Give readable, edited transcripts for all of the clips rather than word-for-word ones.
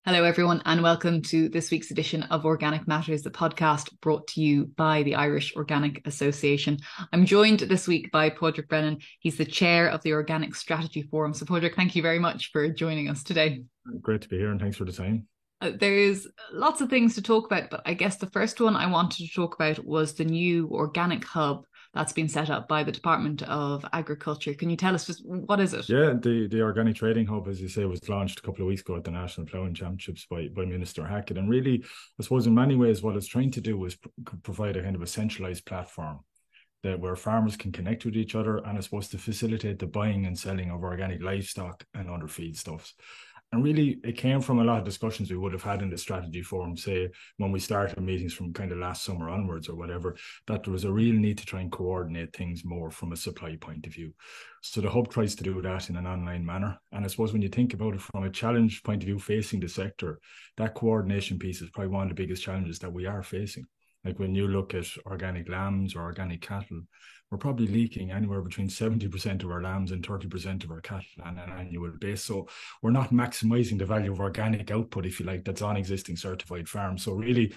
Hello, everyone, and welcome to this week's edition of Organic Matters, the podcast brought to you by the Irish Organic Association. I'm joined this week by Padraig Brennan. He's the chair of the Organic Strategy Forum. So, Padraig, thank you very much for joining us today. Great to be here, and thanks for the time. There's lots of things to talk about, but I guess the first one I wanted to talk about was the new organic hub that's been set up by the Department of Agriculture. Can you tell us just what is it? Yeah, the Organic Trading Hub, as you say, was launched a couple of weeks ago at the National Ploughing Championships by Minister Hackett. And really, I suppose in many ways, what it's trying to do is provide a kind of a centralized platform that where farmers can connect with each other, and it's supposed to facilitate the buying and selling of organic livestock and other feedstuffs. And really, it came from a lot of discussions we would have had in the strategy forum, say, when we started meetings from kind of last summer onwards or whatever, that there was a real need to try and coordinate things more from a supply point of view. So the hub tries to do that in an online manner. And I suppose when you think about it from a challenge point of view facing the sector, that coordination piece is probably one of the biggest challenges that we are facing. Like when you look at organic lambs or organic cattle, we're probably leaking anywhere between 70% of our lambs and 30% of our cattle on an annual basis. So we're not maximizing the value of organic output, if you like, that's on existing certified farms. So really,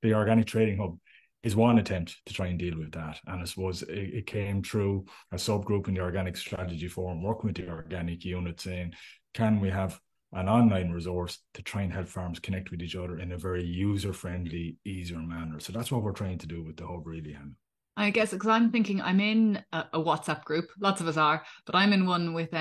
the Organic Trading Hub is one attempt to try and deal with that. And I suppose it came through a subgroup in the Organic Strategy Forum, working with the organic unit, saying, can we have an online resource to try and help farms connect with each other in a very user-friendly, easier manner? So that's what we're trying to do with the hub, really, Hannah. I guess because I'm thinking I'm in a WhatsApp group, lots of us are, but I'm in one with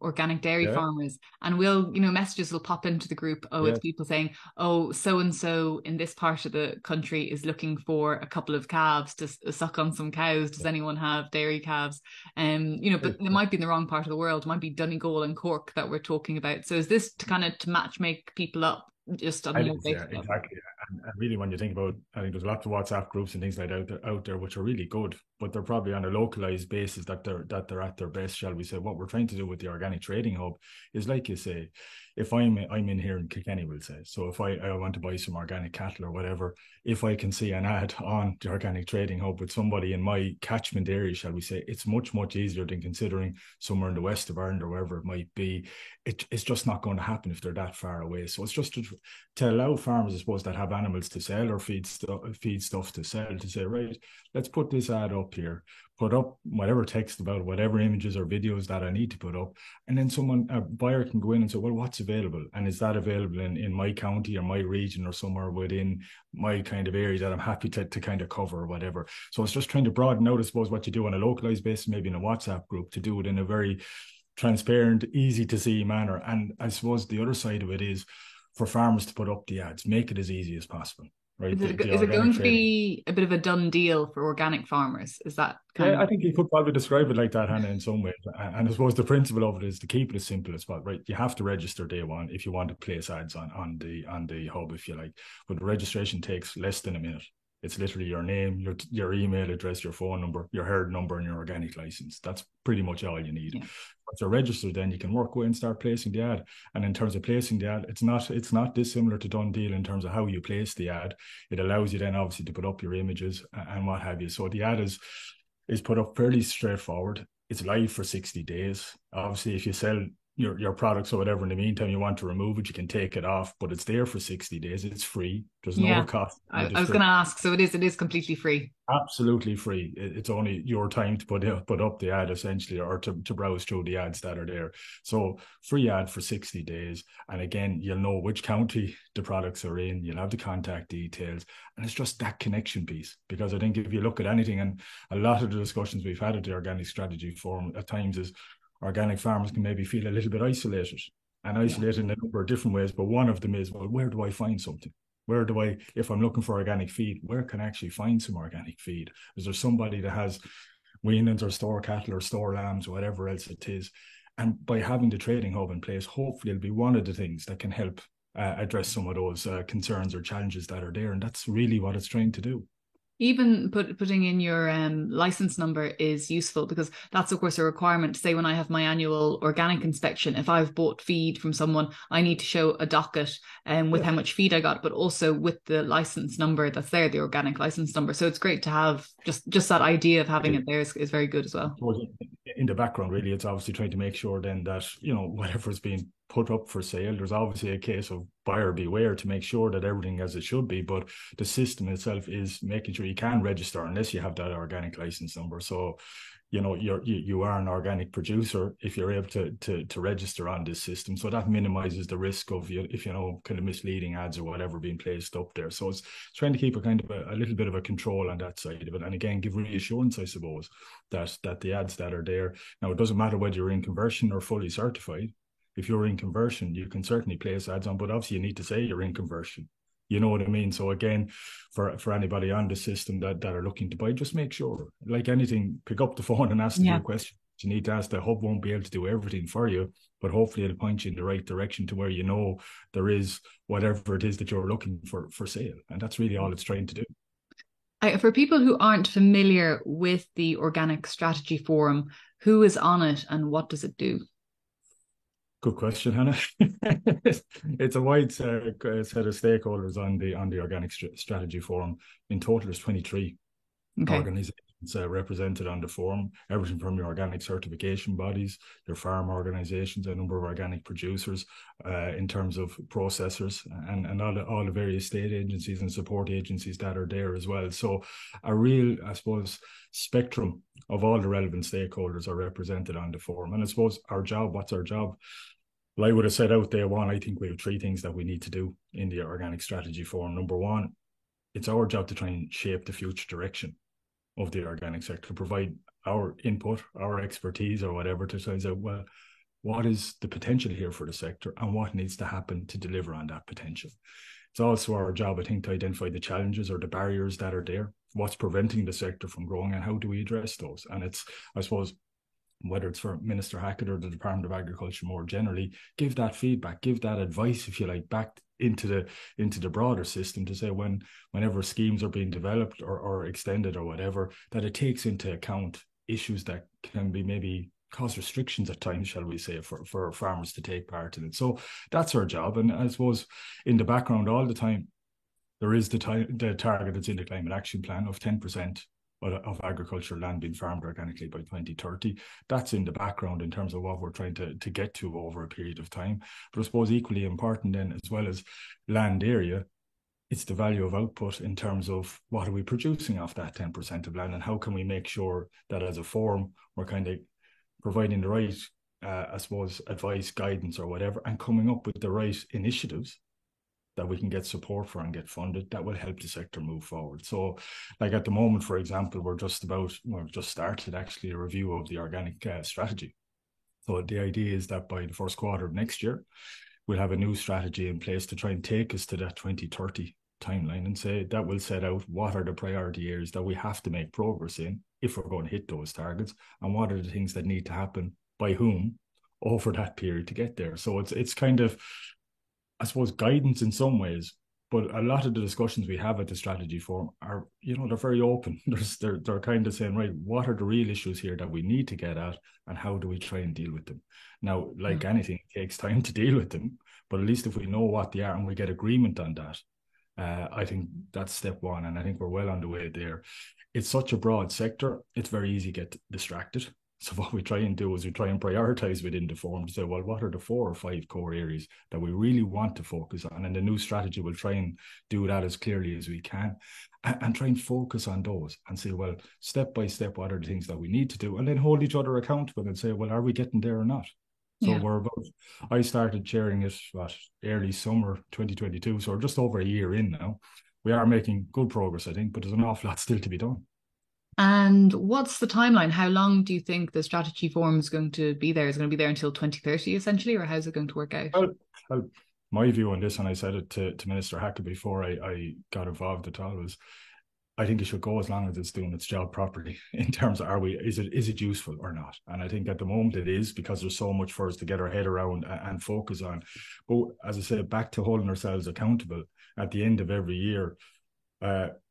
organic dairy Yeah, farmers, and messages will pop into the group. Oh, yeah, it's people saying, oh, so and so in this part of the country is looking for a couple of calves to suck on some cows. Does yeah. anyone have dairy calves? But it Yeah. might be in the wrong part of the world. It might be Donegal and Cork that we're talking about. So is this to kind of to match make people up just on It your is, yeah, basic level? exactly. And really, when you think about, I think there's lots of WhatsApp groups and things like that out there which are really good, but they're probably on a localized basis that they're at their best, shall we say. What we're trying to do with the Organic Trading Hub is, like you say, if I'm in here in Kilkenny, we'll say, so if I want to buy some organic cattle or whatever, if I can see an ad on the Organic Trading Hub with somebody in my catchment area, shall we say, it's much easier than considering somewhere in the west of Ireland or wherever it might be. It's just not going to happen if they're that far away. So it's just to allow farmers, I suppose, that have animals to sell or feed stuff to sell, to say, right, let's put this ad up here, put up whatever text about whatever images or videos that I need to put up, and then a buyer can go in and say, well, what's available, and is that available in my county or my region or somewhere within my kind of area that I'm happy to kind of cover or whatever. So it's just trying to broaden out, I suppose, what you do on a localized basis, maybe in a WhatsApp group, to do it in a very transparent, easy to see manner. And I suppose the other side of it is for farmers to put up the ads, make it as easy as possible, right? The Is it organic going to trading. be a bit of a done deal for organic farmers? Is that kind Yeah, of I think you could probably describe it like that, Hannah, in some ways. And I suppose the principle of it is to keep it as simple as possible, right? You have to register day one if you want to place ads on the hub, if you like. But the registration takes less than a minute. It's literally your name, your email address, your phone number, your herd number, and your organic license. That's pretty much all you need. yeah. Once you're registered, then you can work away and start placing the ad. And in terms of placing the ad, it's not dissimilar to Done Deal in terms of how you place the ad. It allows you then obviously to put up your images and what have you. So the ad is put up fairly straightforward. It's live for 60 days. Obviously, if you sell your products or whatever in the meantime you want to remove it, you can take it off, but it's there for 60 days. It's free. There's no Yeah. cost I, I was going register. to ask, so it is completely free. Absolutely free. It's only your time to put up the ad, essentially, or to browse through the ads that are there. So free ad for 60 days. And again, you'll know which county the products are in. You'll have the contact details. And it's just that connection piece. Because I think if you look at anything, and a lot of the discussions we've had at the Organic Strategy Forum at times is organic farmers can maybe feel a little bit isolated, and Yeah. isolated in a number of different ways. But one of them is, well, where do I find something? Where do I, if I'm looking for organic feed, where can I actually find some organic feed? Is there somebody that has weanings or store cattle or store lambs, or whatever else it is? And by having the trading hub in place, hopefully it'll be one of the things that can help address some of those concerns or challenges that are there. And that's really what it's trying to do. Even putting in your license number is useful because that's of course a requirement. Say when I have my annual organic inspection, if I've bought feed from someone, I need to show a docket with Yeah. how much feed I got, but also with the license number that's there, the organic license number. So it's great to have just that idea of having it there is very good as well. In the background, really, it's obviously trying to make sure then that, whatever is being put up for sale. There's obviously a case of buyer beware to make sure that everything as it should be, but the system itself is making sure you can register unless you have that organic license number. So, you know, you are an organic producer if you're able to register on this system. So that minimizes the risk of, if you know, kind of misleading ads or whatever being placed up there. So it's trying to keep a kind of a little bit of a control on that side of it, and again give reassurance, I suppose, that the ads that are there now, it doesn't matter whether you're in conversion or fully certified. If you're in conversion, you can certainly place ads on, but obviously you need to say you're in conversion. You know what I mean? So again, for anybody on the system that are looking to buy, just make sure, like anything, pick up the phone and ask the question. You need to ask. The hub won't be able to do everything for you, but hopefully it'll point you in the right direction to where you know there is whatever it is that you're looking for sale. And that's really all it's trying to do. For people who aren't familiar with the Organic Strategy Forum, who is on it and what does it do? Good question, Hannah. It's a wide set of stakeholders on the Organic Strategy Forum. In total, there's 23 organizations represented on the forum. Everything from your organic certification bodies, your farm organizations, a number of organic producers, in terms of processors, and all the various state agencies and support agencies that are there as well. So a real, I suppose, spectrum of all the relevant stakeholders are represented on the forum. And I suppose what's our job? Well, I would have said out day one, I think we have 3 things that we need to do in the Organic Strategy Forum. Number one, it's our job to try and shape the future direction of the organic sector, to provide our input, our expertise or whatever, to try and say, well, what is the potential here for the sector and what needs to happen to deliver on that potential? It's also our job, I think, to identify the challenges or the barriers that are there, what's preventing the sector from growing, and how do we address those? And it's, I suppose, whether it's for Minister Hackett or the Department of Agriculture more generally, give that feedback, give that advice, if you like, back into the broader system, to say whenever schemes are being developed or extended or whatever, that it takes into account issues that can be maybe cause restrictions at times, shall we say, for farmers to take part in it. So that's our job. And I suppose in the background all the time, there is the target that's in the Climate Action Plan of 10% of agricultural land being farmed organically by 2030. That's in the background in terms of what we're trying to get to over a period of time. But I suppose equally important then, as well as land area, it's the value of output in terms of what are we producing off that 10% of land, and how can we make sure that as a forum we're kind of providing the right, I suppose, advice, guidance or whatever, and coming up with the right initiatives that we can get support for and get funded that will help the sector move forward. So like at the moment, for example, we've just started actually a review of the organic strategy. So the idea is that by the first quarter of next year, we'll have a new strategy in place to try and take us to that 2030 timeline, and say that will set out what are the priority areas that we have to make progress in if we're going to hit those targets, and what are the things that need to happen by whom over that period to get there. So it's kind of, I suppose, guidance in some ways, but a lot of the discussions we have at the strategy forum are, they're very open. They're kind of saying, right, what are the real issues here that we need to get at, and how do we try and deal with them? Now, like anything, it takes time to deal with them, but at least if we know what they are and we get agreement on that, I think that's step one, and I think we're well on the way there. It's such a broad sector, it's very easy to get distracted. So what we try and do is we try and prioritize within the forum to say, well, what are the 4 or 5 core areas that we really want to focus on? And the new strategy will try and do that as clearly as we can, and try and focus on those and say, well, step by step, what are the things that we need to do? And then hold each other accountable and say, well, are we getting there or not? So I started chairing it early summer 2022. So we're just over a year in now. We are making good progress, I think, but there's an awful lot still to be done. And what's the timeline? How long do you think the strategy forum is going to be there? Is it going to be there until 2030 essentially, or how's it going to work out? Well, my view on this, and I said it to Minister Hackett before I got involved at all, was I think it should go as long as it's doing its job properly in terms of is it useful or not? And I think at the moment it is, because there's so much for us to get our head around and focus on. But as I said, back to holding ourselves accountable at the end of every year,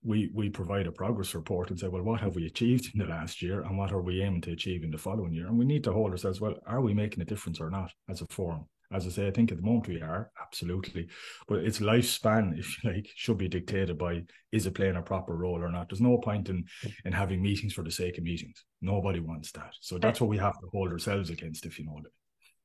we provide a progress report and say, well, what have we achieved in the last year and what are we aiming to achieve in the following year? And we need to hold ourselves, well, are we making a difference or not as a forum? As I say, I think at the moment we are, absolutely. But its lifespan, if you like, should be dictated by, is it playing a proper role or not? There's no point in having meetings for the sake of meetings. Nobody wants that. So that's what we have to hold ourselves against, if you know that.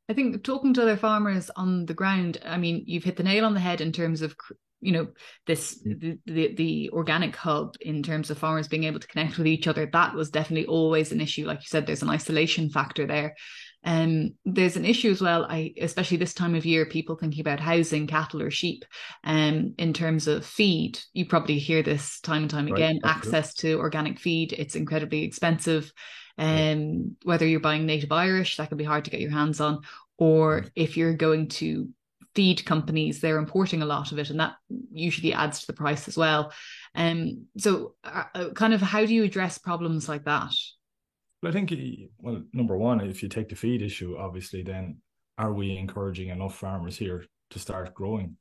I think talking to other farmers on the ground, I mean, you've hit the nail on the head in terms of, you know, this the organic hub, in terms of farmers being able to connect with each other. That was definitely always an issue. Like you said, there's an isolation factor there. There's an issue as well, especially this time of year, people thinking about housing cattle or sheep. In terms of feed, you probably hear this time and time again. Right. Access to organic feed, it's incredibly expensive. Whether you're buying native Irish, that can be hard to get your hands on, or if you're going to feed companies, they're importing a lot of it, and that usually adds to the price as well. So kind of, how do you address problems like that? Well, I think, well, number one, if you take the feed issue, obviously, then are we encouraging enough farmers here to start growing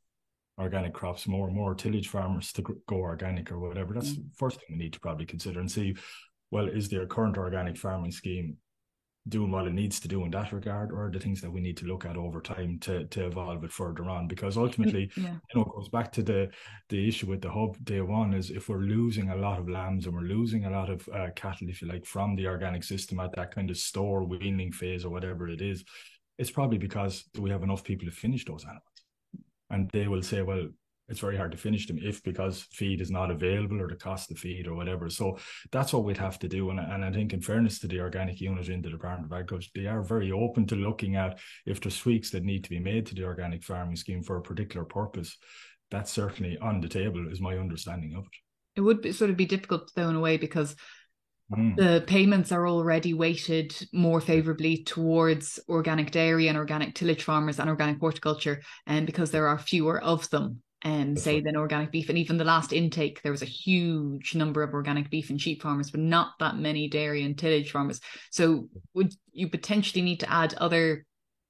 organic crops, more tillage farmers to go organic or whatever? That's the first thing we need to probably consider and see, well, is their current organic farming scheme doing what it needs to do in that regard, or are the things that we need to look at over time to evolve it further on? Because ultimately, you know, it goes back to the issue with the hub day one, is if we're losing a lot of lambs and we're losing a lot of cattle, if you like, from the organic system at that kind of store weaning phase or whatever it is, it's probably because we have enough people to finish those animals. And they will say, well, it's very hard to finish them because feed is not available, or the cost of feed or whatever. So that's what we'd have to do. And I think, in fairness to the organic unit in the Department of Agriculture, they are very open to looking at if there's tweaks that need to be made to the organic farming scheme for a particular purpose. That's certainly on the table, is my understanding of it. It would be difficult though, in a way, because the payments are already weighted more favorably towards organic dairy and organic tillage farmers and organic horticulture, and because there are fewer of them, say, than organic beef. And even the last intake, there was a huge number of organic beef and sheep farmers, but not that many dairy and tillage farmers. So would you potentially need to add other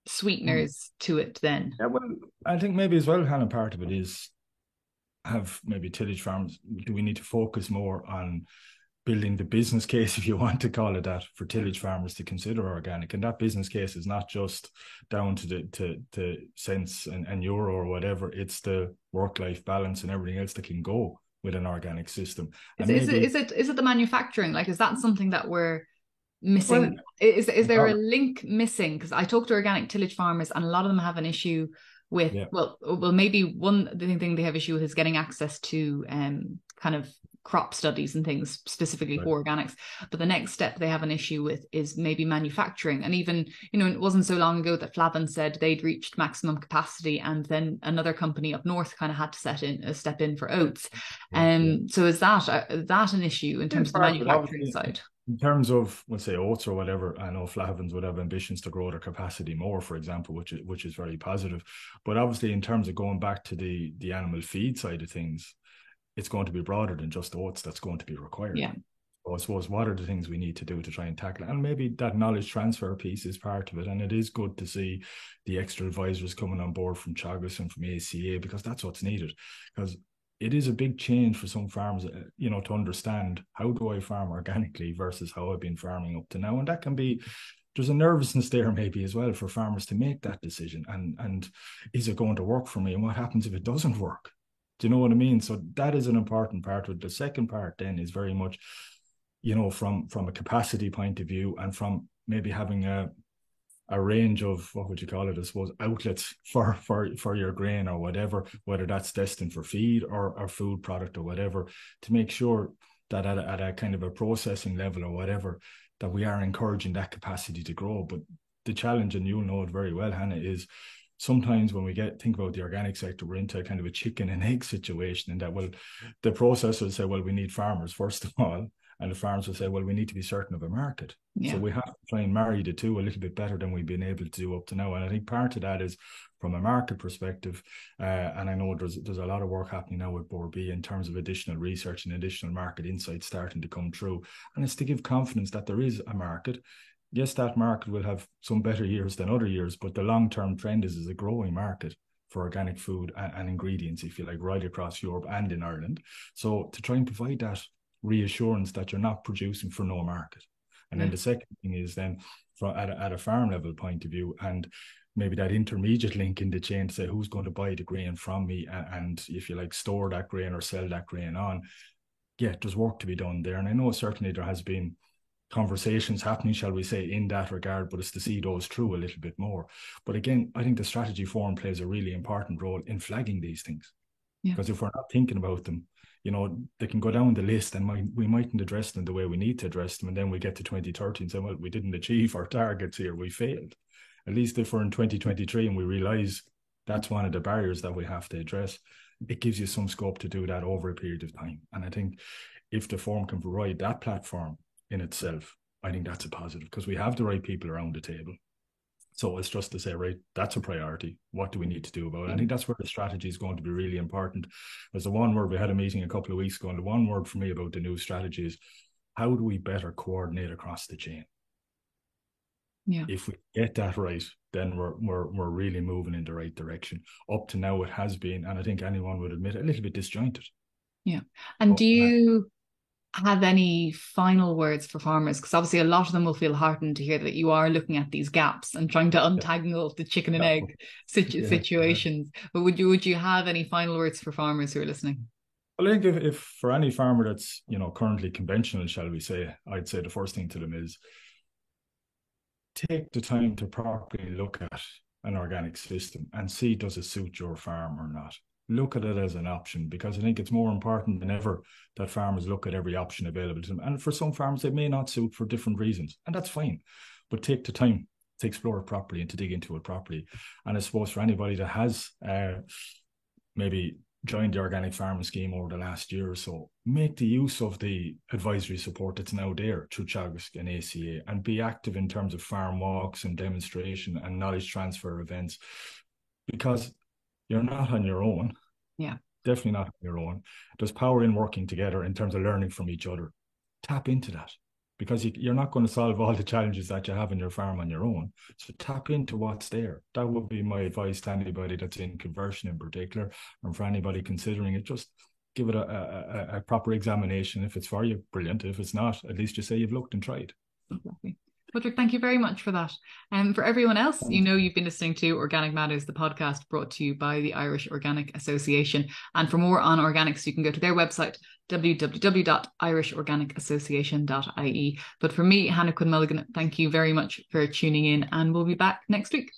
sweeteners to it then? Yeah, well, I think maybe as well, Hannah, part of it is, have maybe tillage farms, do we need to focus more on building the business case, if you want to call it that, for tillage farmers to consider organic? And that business case is not just down to the cents and euro or whatever, it's the work-life balance and everything else that can go with an organic system. Is it the manufacturing? Like, is that something that we're missing? Well, is there a link missing? Because I talk to organic tillage farmers, and a lot of them have an issue with, well, maybe the thing they have issue with is getting access to kind of crop studies and things specifically for organics. But the next step they have an issue with is maybe manufacturing. And even, you know, it wasn't so long ago that Flavin said they'd reached maximum capacity, and then another company up north kind of had to step in for oats. So is that an issue in terms of the manufacturing side? In terms of, let's say, oats or whatever, I know Flavins would have ambitions to grow their capacity more, for example, which is very positive. But obviously, in terms of going back to the animal feed side of things, it's going to be broader than just oats that's going to be required. Yeah. So I suppose, what are the things we need to do to try and tackle it? And maybe that knowledge transfer piece is part of it. And it is good to see the extra advisors coming on board from Teagasc and from ACA, because that's what's needed. Because it is a big change for some farms, you know, to understand, how do I farm organically versus how I've been farming up to now? And that can be, there's a nervousness there maybe as well for farmers to make that decision. And is it going to work for me? And what happens if it doesn't work? Do you know what I mean? So that is an important part of it. The second part then is very much, you know, from a capacity point of view, and from maybe having a range of, what would you call it, I suppose, outlets for your grain or whatever, whether that's destined for feed or food product or whatever, to make sure that at a kind of a processing level or whatever, that we are encouraging that capacity to grow. But the challenge, and you'll know it very well, Hannah, is sometimes when we think about the organic sector, we're into a kind of a chicken and egg situation, in that, well, the processors say, well, we need farmers first of all, and the farmers will say, well, we need to be certain of a market. So we have to try and marry the two a little bit better than we've been able to do up to now. And I think part of that is from a market perspective, and I know there's a lot of work happening now with Bord Bia in terms of additional research and additional market insights starting to come through. And it's to give confidence that there is a market. Yes, that market will have some better years than other years, but the long-term trend is a growing market for organic food and ingredients, if you like, right across Europe and in Ireland. So to try and provide that reassurance that you're not producing for no market. And then the second thing is then, at a farm level point of view, and maybe that intermediate link in the chain to say, who's going to buy the grain from me, and if you like, store that grain or sell that grain on. Yeah, there's work to be done there. And I know certainly there has been conversations happening, shall we say, in that regard, but it's to see those through a little bit more. But again, I think the strategy forum plays a really important role in flagging these things. Because if we're not thinking about them, they can go down the list and we mightn't address them the way we need to address them. And then we get to 2030 and say, well, we didn't achieve our targets here, we failed. At least if we're in 2023 and we realize that's one of the barriers that we have to address, it gives you some scope to do that over a period of time. And I think if the forum can provide that platform in itself, I think that's a positive, because we have the right people around the table. So it's just to say, right, that's a priority. What do we need to do about it? I think that's where the strategy is going to be really important. As the one word, we had a meeting a couple of weeks ago, and the one word for me about the new strategy is, how do we better coordinate across the chain? Yeah. If we get that right, then we're really moving in the right direction. Up to now, it has been, and I think anyone would admit, a little bit disjointed. Yeah. And do you have any final words for farmers? Because obviously a lot of them will feel heartened to hear that you are looking at these gaps and trying to untangle the chicken and egg situations. But would you have any final words for farmers who are listening? Well, I think if for any farmer that's currently conventional, shall we say, I'd say the first thing to them is take the time to properly look at an organic system and see, does it suit your farm or not? Look at it as an option, because I think it's more important than ever that farmers look at every option available to them. And for some farmers, it may not suit for different reasons, and that's fine. But take the time to explore it properly and to dig into it properly. And I suppose for anybody that has maybe joined the organic farming scheme over the last year or so, make the use of the advisory support that's now there through Teagasc and ACA, and be active in terms of farm walks and demonstration and knowledge transfer events, because you're not on your own. Yeah. Definitely not on your own. There's power in working together in terms of learning from each other. Tap into that, because you're not going to solve all the challenges that you have in your farm on your own. So tap into what's there. That would be my advice to anybody that's in conversion in particular, and for anybody considering it, just give it a proper examination. If it's for you, brilliant. If it's not, at least you say you've looked and tried. Exactly. Padraig, thank you very much for that. And for everyone else, you've been listening to Organic Matters, the podcast brought to you by the Irish Organic Association. And for more on organics, you can go to their website, www.irishorganicassociation.ie. But for me, Hannah Quinn Mulligan, thank you very much for tuning in, and we'll be back next week.